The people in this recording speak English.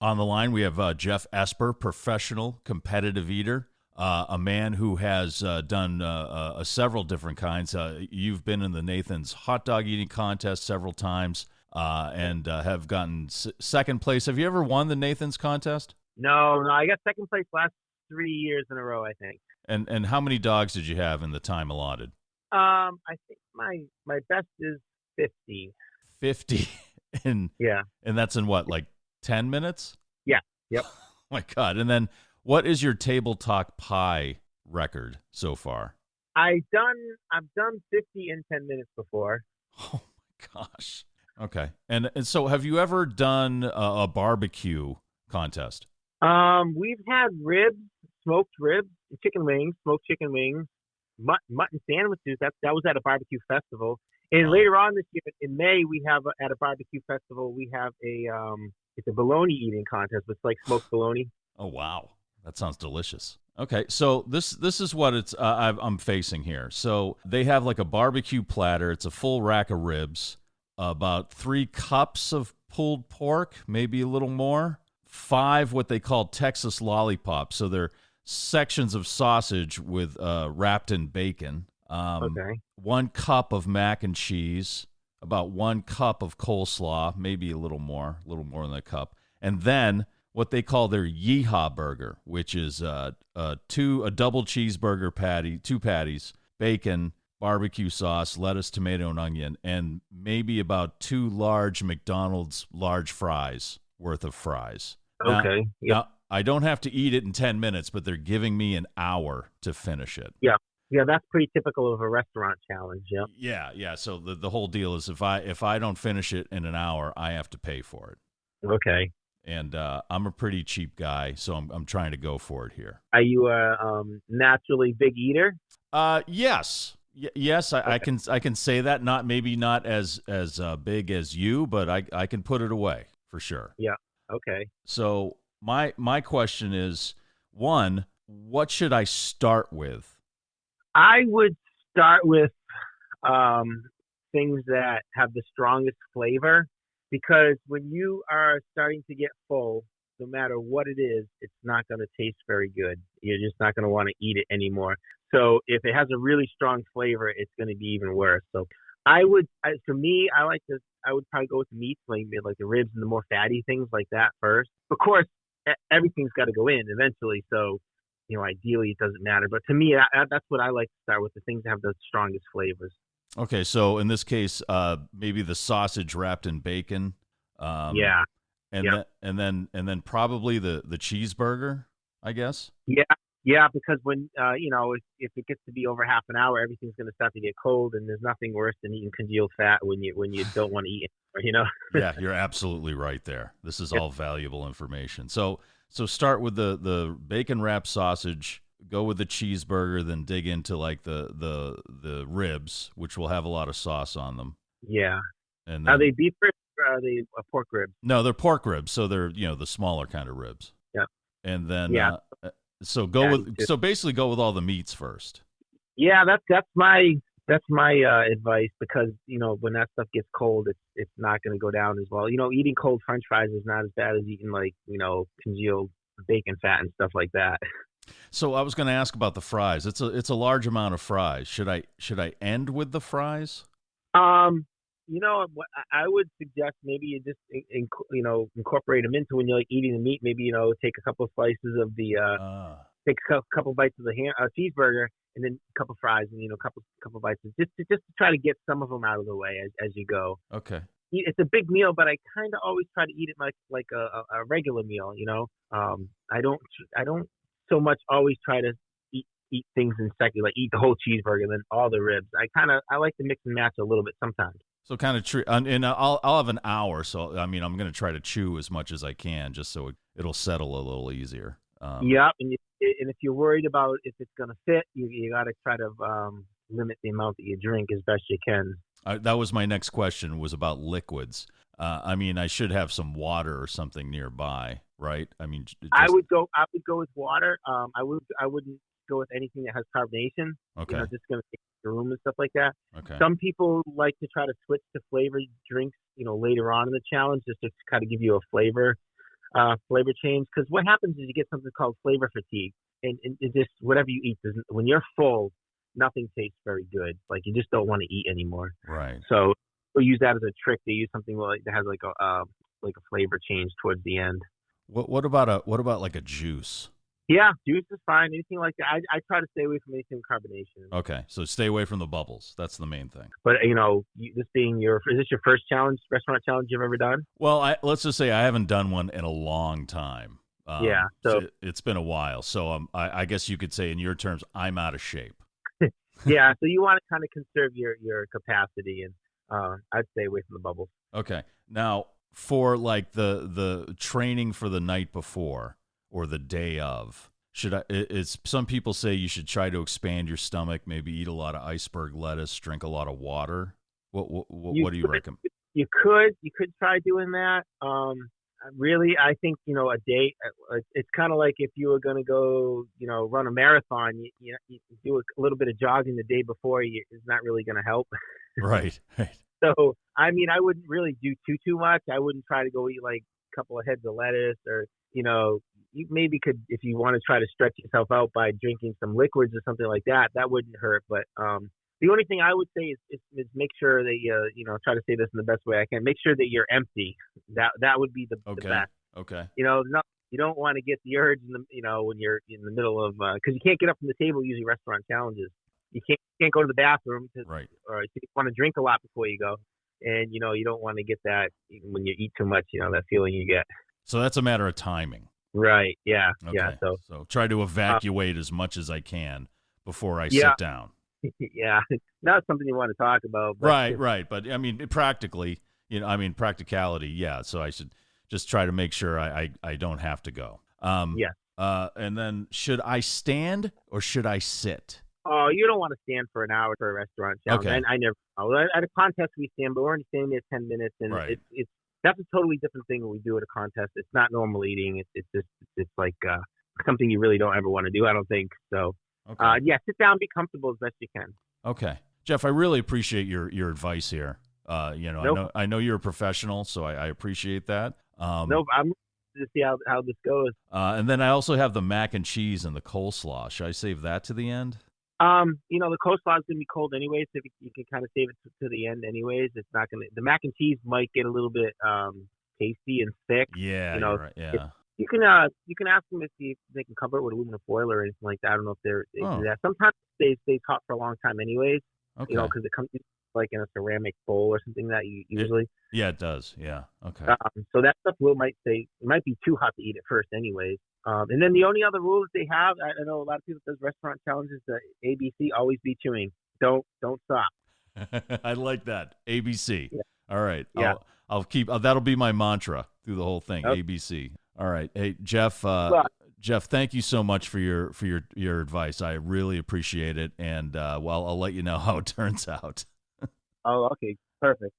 On the line, we have Geoff Esper, professional competitive eater, a man who has done several different kinds. You've been in the Nathan's hot dog eating contest several times and have gotten second place. Have you ever won the Nathan's contest? No, I got second place last 3 years in a row, I think. And how many dogs did you have in the time allotted? I think my best is 50. 50. And Yeah. And that's in what, like 10 minutes? Yeah. Yep. Oh my God. And then what is your table talk pie record so far? I've done 50 in 10 minutes before. Oh my gosh. Okay. And so have you ever done a barbecue contest? We've had ribs, smoked ribs, chicken wings, smoked chicken wings, mutton sandwiches. That was at a barbecue festival. And later on this year, in May, we have at a barbecue festival, we have it's a bologna eating contest. It's like smoked bologna. Oh wow, that sounds delicious. Okay, so this is what I'm facing here. So they have like a barbecue platter. It's a full rack of ribs, about 3 cups of pulled pork, maybe a little more. 5 what they call Texas lollipops. So they're sections of sausage with wrapped in bacon. Okay. 1 cup of mac and cheese, about 1 cup of coleslaw, maybe a little more than a cup, and then what they call their yeehaw burger, which is a double cheeseburger patty, 2 patties, bacon, barbecue sauce, lettuce, tomato, and onion, and maybe about 2 large McDonald's large fries worth of fries. Okay. Now, I don't have to eat it in 10 minutes, but they're giving me an hour to finish it. Yeah. Yeah, that's pretty typical of a restaurant challenge. Yep. Yeah. So the whole deal is if I don't finish it in an hour, I have to pay for it. Okay. And I'm a pretty cheap guy, so I'm trying to go for it here. Are you a naturally big eater? Yes. Yes, I can say that. Maybe not as big as you, but I can put it away for sure. Yeah. Okay. So my question is, one, what should I start with? I would start with things that have the strongest flavor, because when you are starting to get full, no matter what it is, it's not going to taste very good. You're just not going to want to eat it anymore. So if it has a really strong flavor, it's going to be even worse. So I would probably go with the meats, like the ribs and the more fatty things like that first. Of course, everything's got to go in eventually. So, ideally it doesn't matter. But to me, that's what I like to start with, the things that have the strongest flavors. Okay, so in this case, maybe the sausage wrapped in bacon. Yeah. And then probably the cheeseburger, I guess. Yeah, because when if it gets to be over half an hour, everything's going to start to get cold, and there's nothing worse than eating congealed fat when you don't want to eat it. Yeah, you're absolutely right there. This is all valuable information. So start with the bacon wrapped sausage, go with the cheeseburger, then dig into like the ribs, which will have a lot of sauce on them. Yeah. And then, are they beef ribs or are they pork ribs? No, they're pork ribs, so they're the smaller kind of ribs. Yeah. And then so basically go with all the meats first. Yeah, that's my advice, because when that stuff gets cold, it's not going to go down as well. Eating cold French fries is not as bad as eating congealed bacon fat and stuff like that. So I was going to ask about the fries. It's a large amount of fries. Should I end with the fries? I would suggest maybe you just incorporate them into when you're eating the meat. Maybe take a couple of slices of the take a couple bites of the cheeseburger, and then a couple fries, and couple bites, just to try to get some of them out of the way as you go. Okay. It's a big meal, but I kind of always try to eat it like a regular meal. I don't so much always try to eat things in second, like eat the whole cheeseburger and then all the ribs. I like to mix and match a little bit sometimes. So kind of and I'll have an hour, so I'm going to try to chew as much as I can, just so it'll settle a little easier. Yeah, and if you're worried about if it's going to fit, you got to try to limit the amount that you drink as best you can. That was my next question, was about liquids. I should have some water or something nearby, right? I would go with water. I wouldn't go with anything that has carbonation. Okay. Just going to take the room and stuff like that. Okay. Some people like to try to switch to flavored drinks, later on in the challenge, just to kind of give you a flavor. flavor change. Because what happens is you get something called flavor fatigue, and it just whatever you eat doesn't. When you're full, nothing tastes very good. Like you just don't want to eat anymore. Right. So we'll use that as a trick. They use something like that has like a flavor change towards the end. What about like a juice? Yeah, juice is fine. Anything like that. I try to stay away from anything with carbonation. Okay, so stay away from the bubbles. That's the main thing. But this being is this your first restaurant challenge you've ever done? Well, let's just say I haven't done one in a long time. Yeah, so it's been a while. So I guess you could say, in your terms, I'm out of shape. yeah, so you want to kind of conserve your capacity, and I'd stay away from the bubbles. Okay, now for like the training for the night before or the day of, some people say you should try to expand your stomach, maybe eat a lot of iceberg lettuce, drink a lot of water. What do you recommend? You could try doing that. Really, I think a day. It's kind of like if you were going to go, run a marathon. You do a little bit of jogging the day before. It's not really going to help. Right. So I wouldn't really do too much. I wouldn't try to go eat like a couple of heads of lettuce, or you maybe could, if you want to try to stretch yourself out by drinking some liquids or something like that. That wouldn't hurt. But the only thing I would say is make sure that you try to say this in the best way I can. Make sure that you're empty. That would be the best. Okay. You don't want to get the urge when you're in the middle of because you can't get up from the table using restaurant challenges. You can't go to the bathroom right. Or you want to drink a lot before you go, and you don't want to get that when you eat too much. That feeling you get. So that's a matter of timing. Right. Yeah. Okay. Yeah. So try to evacuate as much as I can before I sit down. Yeah. Not something you want to talk about. But Right. But practically, practicality. Yeah. So I should just try to make sure I don't have to go. Yeah. And then should I stand or should I sit? Oh, you don't want to stand for an hour for a restaurant challenge. Okay. I never. At a contest we stand, but we're only standing there 10 minutes, and right. That's a totally different thing when we do at a contest. It's not normal eating. It's like something you really don't ever want to do. I don't think so. Okay. Sit down, be comfortable as best you can. Okay, Geoff, I really appreciate your advice here. Nope. I know you're a professional, so I appreciate that. Nope, I'm to see how this goes. And then I also have the mac and cheese and the coleslaw. Should I save that to the end? The coleslaw is gonna be cold anyways, so you can kind of save it to the end anyways. It's not gonna. The mac and cheese might get a little bit tasty and thick. Yeah, you're right. Yeah. You can ask them if they can cover it with aluminum foil or anything like that. I don't know if they do that. Sometimes they stay hot for a long time anyways. Okay. Because it comes like in a ceramic bowl or something that you usually. It does. Yeah. Okay. So that stuff might say it might be too hot to eat at first anyways. And then the only other rule that they have, I know a lot of people that does restaurant challenges, the ABC, always be chewing. Don't stop. I like that. ABC. Yeah. All right. Yeah. I'll keep that'll be my mantra through the whole thing. Okay. ABC. All right. Hey, Geoff, Geoff, thank you so much for your advice. I really appreciate it. And I'll let you know how it turns out. Oh, okay. Perfect.